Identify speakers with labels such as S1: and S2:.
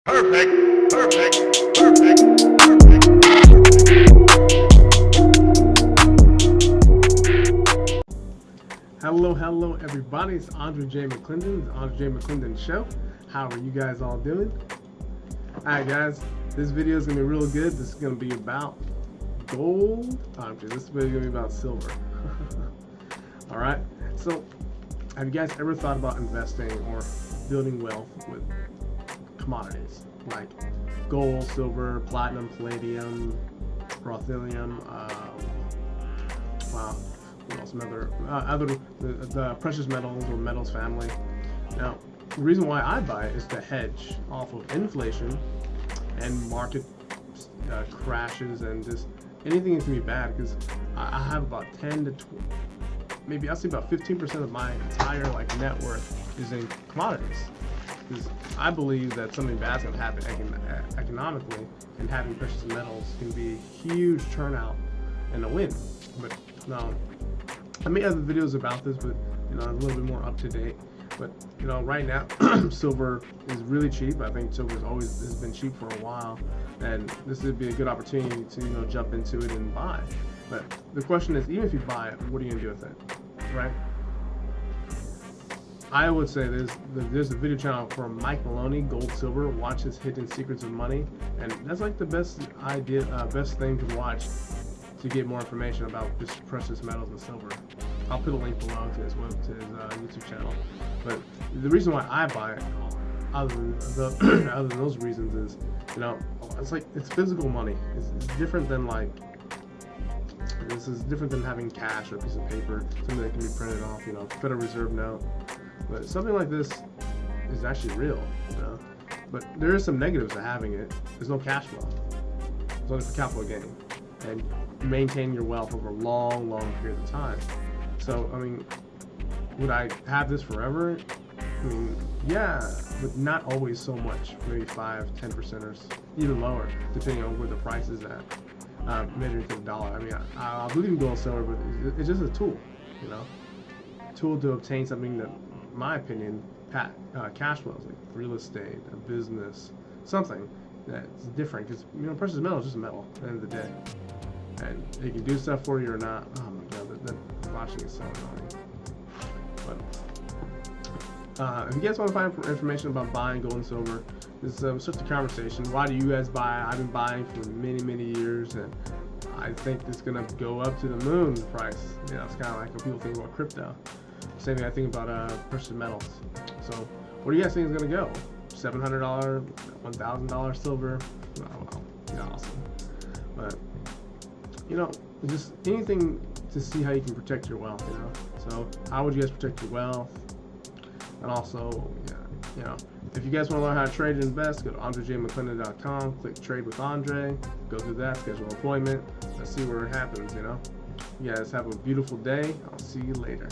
S1: Perfect, perfect, perfect, perfect. Hello everybody, it's AndreJMcClendon, the AndreJMcClendon Show. How are you guys all doing? Alright guys, this video is going to be real good. This is going to be about gold. This video is going to be about silver. Alright, so have you guys ever thought about investing or building wealth with commodities like gold, silver, platinum, palladium, rothillium, what else? The precious metals or metals family. Now, the reason why I buy it is to hedge off of inflation and market crashes and just anything that can be bad, because I have about 10 to 20, maybe I'll say about 15% of my entire net worth is in commodities. Because I believe that something bad's going to happen economically, and having precious metals can be a huge turnout and a win. But no, I made other videos about this, but a little bit more up to date. But right now, silver is really cheap. I think silver has been cheap for a while, and this would be a good opportunity to jump into it and buy. But the question is, even if you buy it, what are you gonna do with it, right? I would say there's a video channel for Mike Maloney, Gold Silver. Watch his Hidden Secrets of Money, and that's like the best thing to watch to get more information about this precious metals and silver. I'll put a link below to his YouTube channel. But the reason why I buy it, other than those reasons, is it's physical money. It's different than this is different than having cash or a piece of paper, something that can be printed off, Federal Reserve note. But something like this is actually real, But there is some negatives to having it. There's no cash flow. It's only for capital gain, and maintain your wealth over long periods of time. So, would I have this forever? Yeah, but not always so much. Maybe 5-10% or even lower, depending on where the price is at, measured to the dollar. I believe in gold and silver, but it's just a tool, tool to obtain something that, in my opinion, cash flows, like real estate, a business, something that's different. Because precious metal is just metal at the end of the day, and it can do stuff for you or not. Oh my god, that watching is so annoying. But if you guys want to find information about buying gold and silver, this is just a conversation. Why do you guys buy? I've been buying for many years, and I think it's gonna go up to the moon, the price. It's kind of like when people think about crypto. Same thing I think about precious metals. So what do you guys think is gonna go? $700, $1,000 silver? Oh wow, awesome. But just anything to see how you can protect your wealth, So how would you guys protect your wealth? And also, if you guys want to learn how to trade and invest, go to AndreJMcClendon.com, click Trade with Andre, go through that, schedule an appointment, let's see where it happens, You guys have a beautiful day. I'll see you later.